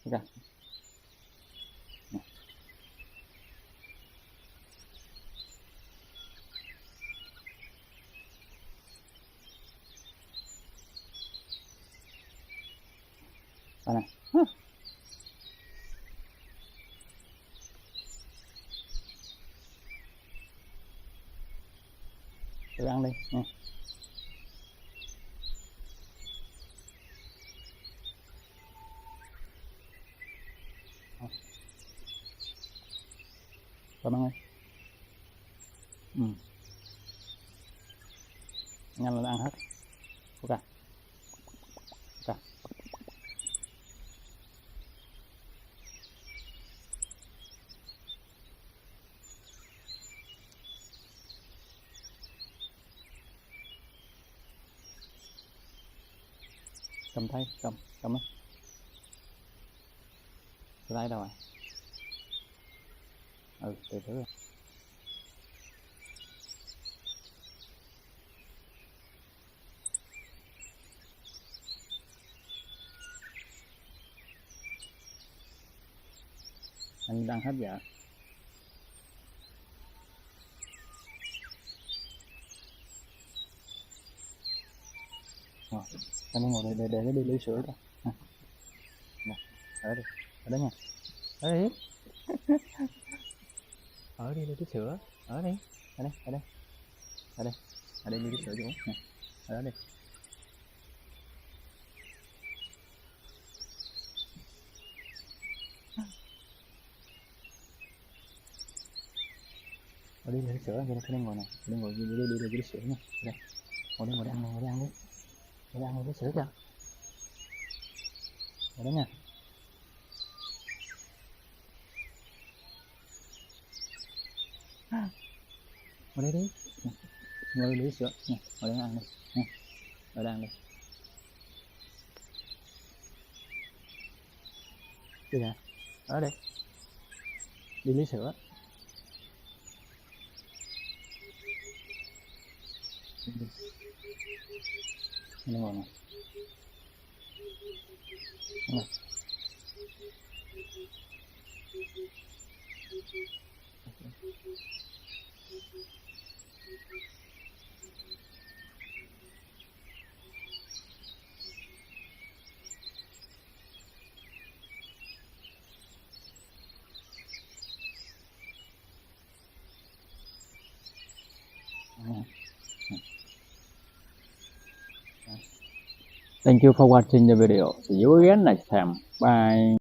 Ra. Đây này. Tự ăn đi nha. Con ăn đi. Nhanh là ăn hết. Ok. Ok. Cầm tay, cầm ấy. Tay đâu rồi? Từ từ. Anh đang hết dạ. Anh ngồi đây để nó đi lấy sữa đó. Ở đây, ở đây nha. Ở đây. Ở đi lấy cái sữa. Ở đây, ở đây, ở đây. Ở đây, ở đây đi lấy sữa cho uống nè. Ở đó đi. Ở đi lấy sữa, cái này ngồi nè. Đi ngồi đi lấy sữa nha. Đây. Ngồi đi ăn đi. Ngồi đi ăn lấy sữa cho. Ở đó nha. Ngồi đây đi. Ngồi lấy sữa nha. Ngồi đây ăn đi nha. Ngồi đây ăn đi. Đi nè. Ở đây. Đi lấy sữa. Đây ngồi nè. Ngồi. Thank you for watching the video. See you again next time. Bye.